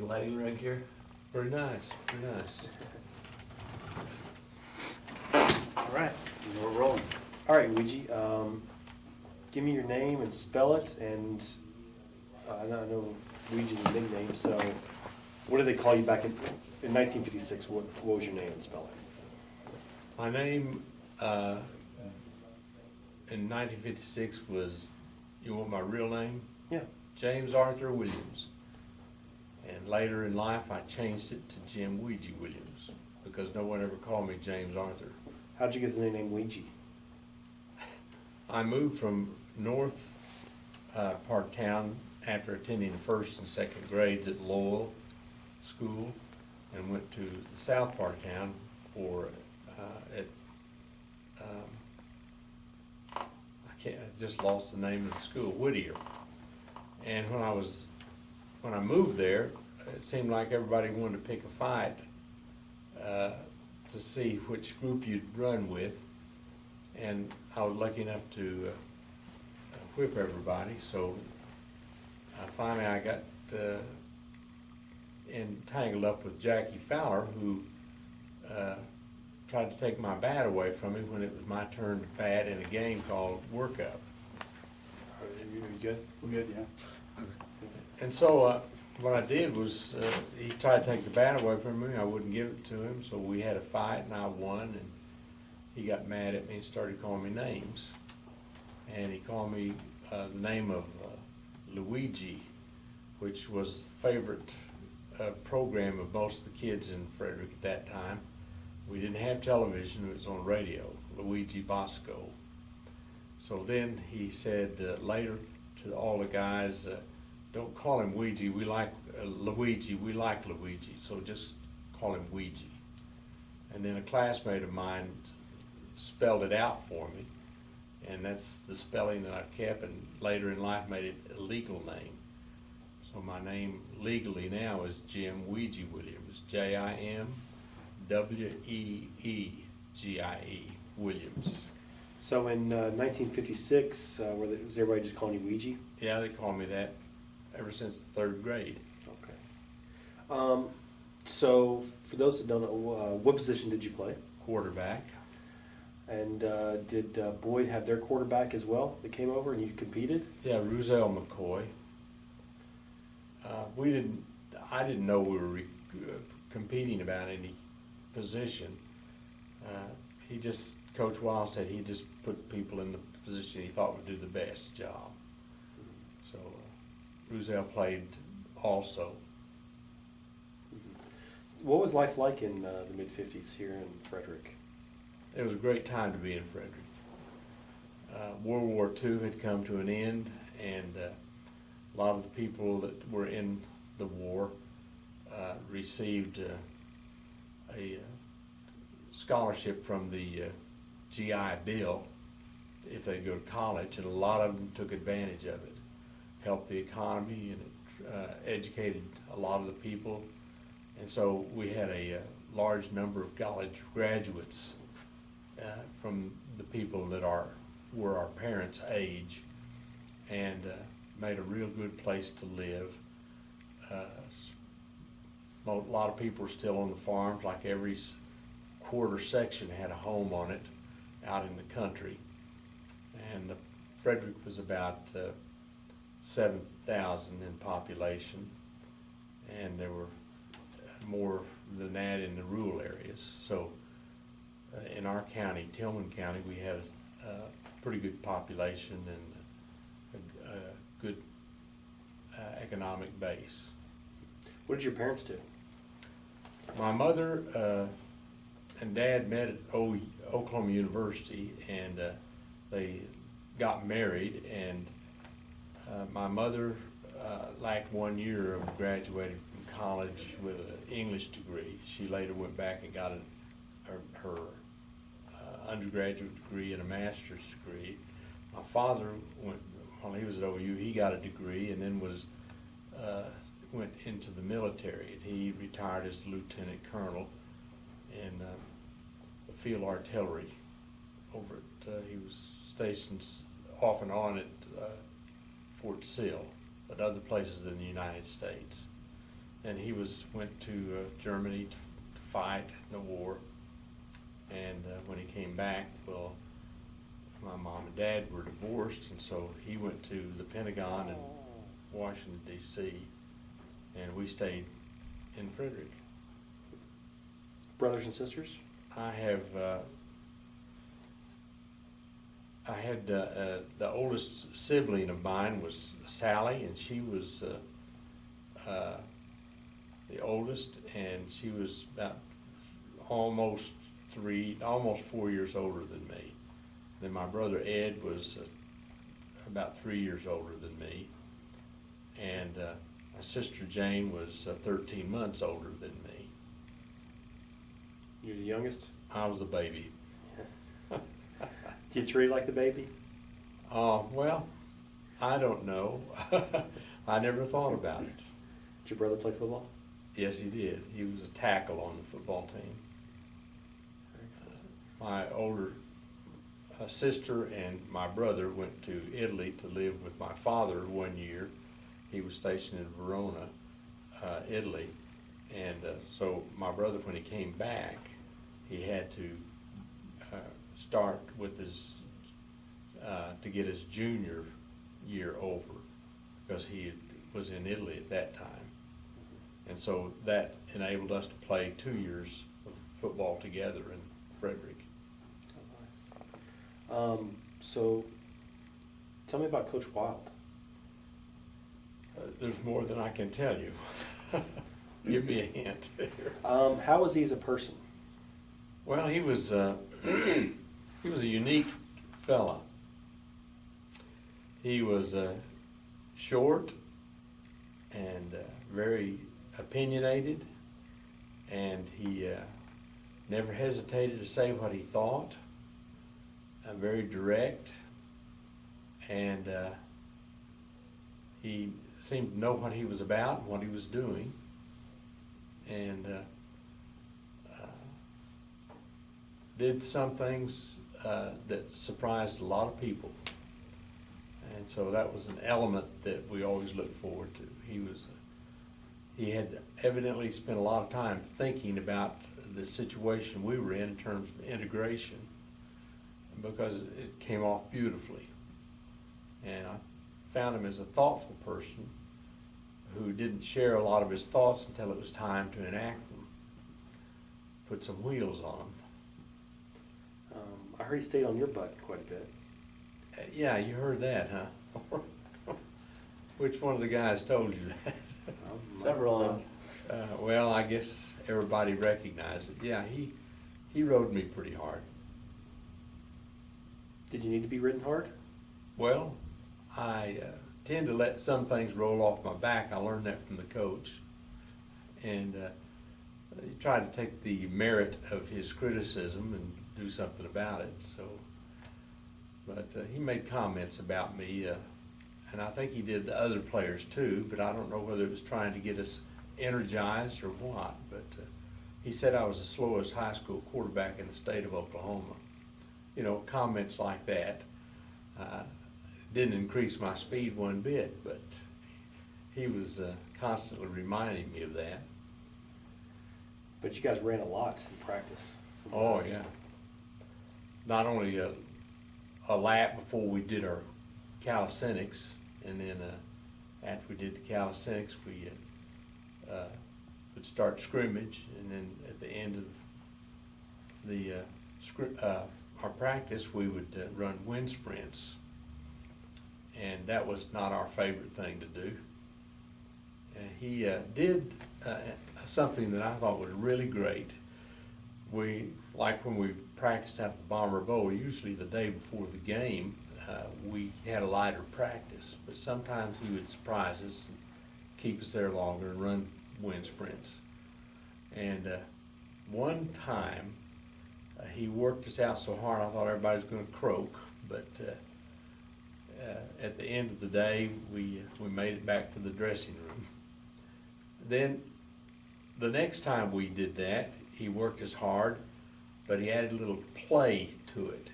your lighting rig here. Very nice, very nice. All right, we're rolling. All right, Weegie, give me your name and spell it, and I know Weegie's a nickname, so what did they call you back in 1956? What was your name and spell it? My name in 1956 was, you want my real name? Yeah. James Arthur Williams. And later in life, I changed it to Jim Weegie Williams because no one ever called me James Arthur. How'd you get the name Weegie? I moved from north part of town after attending the first and second grades at Lowell School and went to the south part of town for I just lost the name of the school, Whittier. And when I moved there, it seemed like everybody wanted to pick a fight to see which group you'd run with. And I was lucky enough to whip everybody, so finally I got entangled up with Jackie Fowler, who tried to take my bat away from me when it was my turn to bat in a game called Workup. Are you good? We're good, yeah. And so what I did was he tried to take the bat away from me. I wouldn't give it to him, so we had a fight, and I won. And he got mad at me and started calling me names. And he called me the name of Luigi, which was the favorite program of most of the kids in Frederick at that time. We didn't have television, it was on radio, Luigi Bosco. So then he said later to all the guys, don't call him Ouija, we like Luigi, we like Luigi, so just call him Ouija. And then a classmate of mine spelled it out for me, and that's the spelling that I've kept, and later in life made it a legal name. So my name legally now is Jim Weegie Williams, Jimweegie Williams. So in 1956, was everybody just calling you Weegie? Yeah, they call me that ever since the third grade. Okay. So for those that don't know, what position did you play? Quarterback. And did Boyd have their quarterback as well that came over and you competed? Yeah, Roselle McCoy. I didn't know we were competing about any position. Coach Wild said he just put people in the position he thought would do the best job. So Roselle played also. What was life like in the mid-50s here in Frederick? It was a great time to be in Frederick. World War II had come to an end, and a lot of the people that were in the war received a scholarship from the GI Bill if they go to college, and a lot of them took advantage of it. Helped the economy, and it educated a lot of the people. And so we had a large number of college graduates from the people that were our parents' age, and made a real good place to live. A lot of people are still on the farms, like every quarter section had a home on it out in the country. And Frederick was about 7,000 in population, and there were more than that in the rural areas. So in our county, Tillman County, we had a pretty good population and a good economic base. What did your parents do? My mother and dad met at Oklahoma University, and they got married, and my mother lacked 1 year of graduating from college with an English degree. She later went back and got her undergraduate degree and a master's degree. My father while he was at OU, he got a degree and then went into the military. He retired as lieutenant colonel in the field artillery over at, he was stationed off and on at Fort Sill, but other places in the United States. and he went to Germany to fight in the war. And when he came back, well, my mom and dad were divorced, and so he went to the Pentagon in Washington, D.C., and we stayed in Frederick. Brothers and sisters? I had the oldest sibling of mine was Sally, and she was the oldest, and she was about almost 4 years older than me. Then my brother Ed was about 3 years older than me, and my sister Jane was 13 months older than me. You're the youngest? I was the baby. Do you treat like the baby? Well, I don't know. I never thought about it. Did your brother play football? Yes, he did. He was a tackle on the football team. My older sister and my brother went to Italy to live with my father 1 year. He was stationed in Verona, Italy. And so my brother, when he came back, he had to start with his, to get his junior year over, because he was in Italy at that time. And so that enabled us to play 2 years of football together in Frederick. Oh, nice. So tell me about Coach Wild. There's more than I can tell you. Give me a hint. How was he as a person? Well, he was he was a unique fella. He was short and very opinionated, and he never hesitated to say what he thought. Very direct, and he seemed to know what he was about and what he was doing, and did some things that surprised a lot of people. And so that was an element that we always looked forward to. He had evidently spent a lot of time thinking about the situation we were in terms of integration, because it came off beautifully. And I found him as a thoughtful person who didn't share a lot of his thoughts until it was time to enact them, put some wheels on them. I heard he stayed on your butt quite a bit. Yeah, you heard that, huh? Which one of the guys told you that? Several of them. Well, I guess everybody recognized it. Yeah, he rode me pretty hard. Did you need to be ridden hard? Well, I tend to let some things roll off my back. I learned that from the coach. And he tried to take the merit of his criticism and do something about it. So, but he made comments about me, and I think he did the other players too, but I don't know whether it was trying to get us energized or what. But he said I was the slowest high school quarterback in the state of Oklahoma. You know, comments like that didn't increase my speed one bit, but he was constantly reminding me of that. But you guys ran a lot in practice. Oh, yeah. Not only a lap before we did our calisthenics, and then after we did the calisthenics, we would start scrimmage, and then at the end of the our practice, we would run wind sprints, and that was not our favorite thing to do. And he did something that I thought was really great. Like when we practiced at the Bomber Bowl, usually the day before the game, we had a lighter practice, but sometimes he would surprise us and keep us there longer and run wind sprints. And one time, he worked us out so hard I thought everybody was going to croak, but at the end of the day, we made it back to the dressing room. Then the next time we did that, he worked us hard, but he added a little play to it.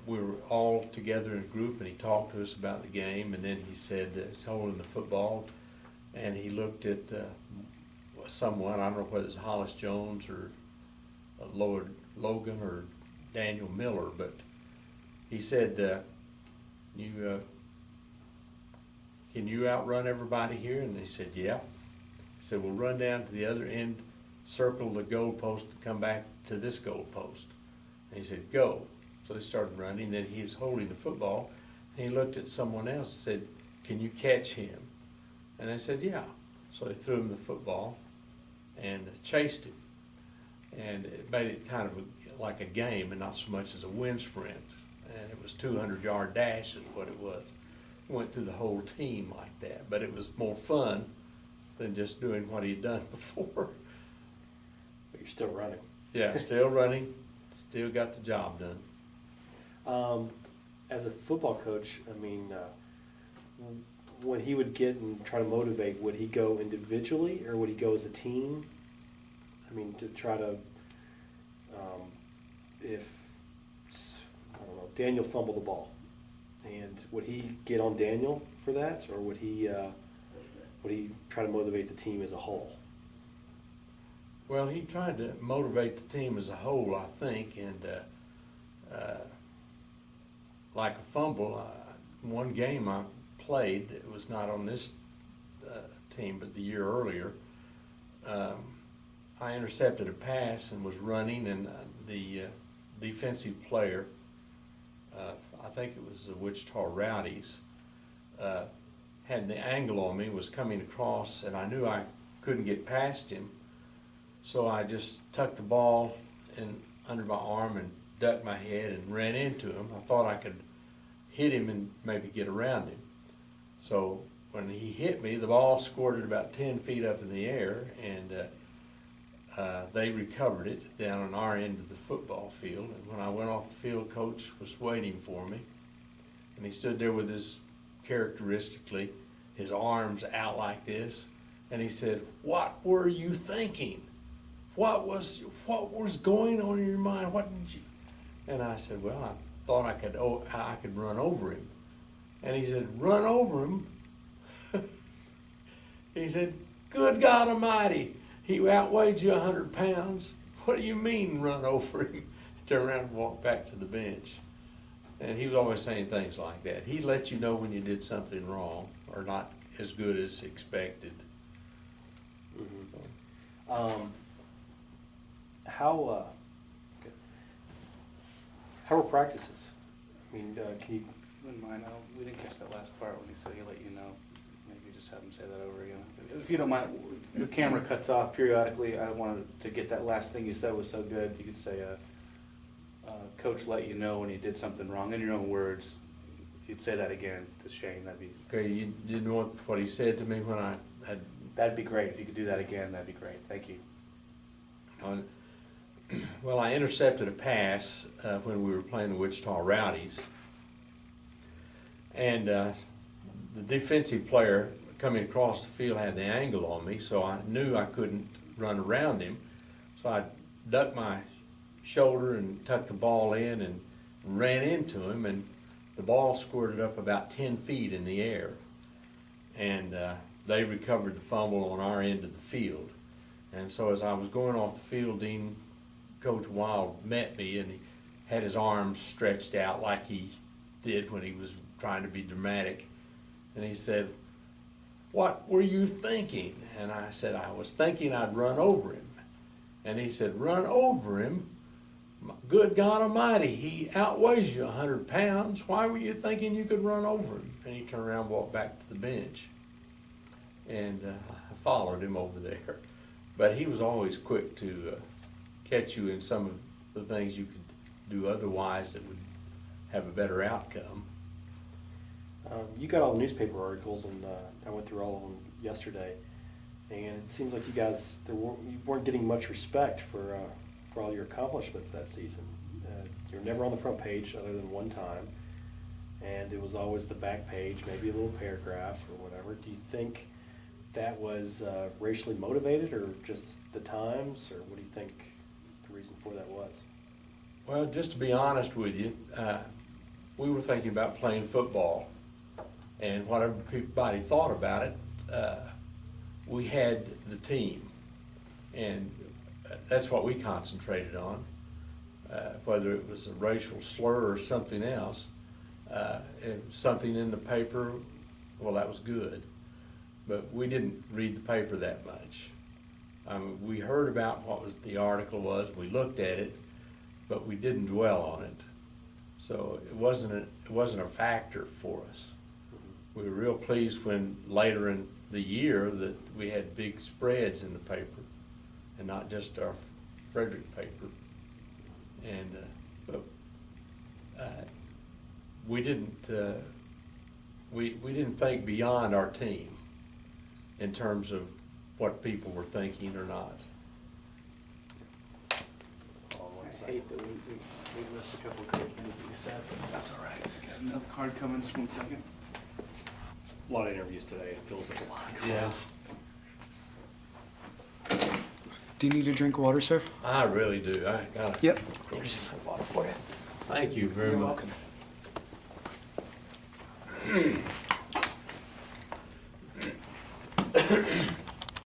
We were all together in a group, and he talked to us about the game, and then he said, he's holding the football, and he looked at someone, I don't know whether it's Hollis Jones or Logan or Daniel Miller, but he said, can you outrun everybody here? And they said, yeah. He said, well, run down to the other end, circle the goal post, and come back to this goal post. And he said, go. So they started running, then he's holding the football, and he looked at someone else and said, can you catch him? And they said, yeah. So they threw him the football and chased him. And it made it kind of like a game and not so much as a wind sprint. And it was 200-yard dash is what it was. Went through the whole team like that, but it was more fun than just doing what he'd done before. But you're still running. Yeah, still running, still got the job done. As a football coach, I mean, when he would get and try to motivate, would he go individually or would he go as a team? I mean, to try to, if, I don't know, Daniel fumbled the ball, and would he get on Daniel for that, or would he try to motivate the team as a whole? Well, he tried to motivate the team as a whole, I think, and like a fumble, one game I played, it was not on this team, but the year earlier, I intercepted a pass and was running, and the defensive player, I think it was the Wichita Rowdies, had the angle on me, was coming across, and I knew I couldn't get past him, so I just tucked the ball in under my arm and ducked my head and ran into him. I thought I could hit him and maybe get around him. So when he hit me, the ball squirted about 10 feet up in the air, and they recovered it down on our end of the football field. And when I went off the field, Coach was waiting for me, and he stood there with his, characteristically, his arms out like this, and he said, "What were you thinking? What was going on in your mind? What did you?" And I said, "Well, I thought I could run over him." And he said, "Run over him?" He said, "Good God Almighty, he outweighed you 100 pounds. What do you mean run over him?" Turned around and walked back to the bench. And he was always saying things like that. He let you know when you did something wrong or not as good as expected. Mm-hmm. How are practices? I mean, can you? Wouldn't mind. We didn't catch that last part when he said he'll let you know. Maybe just have him say that over again. If you don't mind, the camera cuts off periodically. I wanted to get that last thing you said was so good. You could say, "Coach let you know when he did something wrong," in your own words. If you'd say that again to Shane, that'd be. Okay, you didn't want what he said to me when I had. That'd be great. If you could do that again, that'd be great. Thank you. Well, I intercepted a pass when we were playing the Wichita Rowdies, and the defensive player coming across the field had the angle on me, so I knew I couldn't run around him. So I ducked my shoulder and tucked the ball in and ran into him, and the ball squirted up about 10 feet in the air. And they recovered the fumble on our end of the field. And so as I was going off the field, Coach Wild met me, and he had his arms stretched out like he did when he was trying to be dramatic. And he said, "What were you thinking?" And I said, "I was thinking I'd run over him." And he said, "Run over him? Good God Almighty, he outweighs you 100 pounds. Why were you thinking you could run over him?" And he turned around and walked back to the bench. And I followed him over there. But he was always quick to catch you in some of the things you could do otherwise that would have a better outcome. You got all the newspaper articles, and I went through all of them yesterday, and it seems like you weren't getting much respect for all your accomplishments that season. You were never on the front page other than one time, and it was always the back page, maybe a little paragraph or whatever. Do you think that was racially motivated, or just the times, or what do you think the reason for that was? Well, just to be honest with you, we were thinking about playing football, and whatever everybody thought about it, we had the team, and that's what we concentrated on. Whether it was a racial slur or something else, if something in the paper, well, that was good. But we didn't read the paper that much. We heard about what was the article was, we looked at it, but we didn't dwell on it. So it wasn't a factor for us. We were real pleased when later in the year that we had big spreads in the paper, and not just our Frederick paper. And but we didn't think beyond our team in terms of what people were thinking or not. I hate that we missed a couple of great things that you said, but That's all right. Got another card coming, just 1 second. A lot of interviews today, it feels like a lot of Yeah. calls. Do you need a drink of water, sir? I really do. I got it. Yep. Here's a full bottle for you. Thank you very You're much. welcome.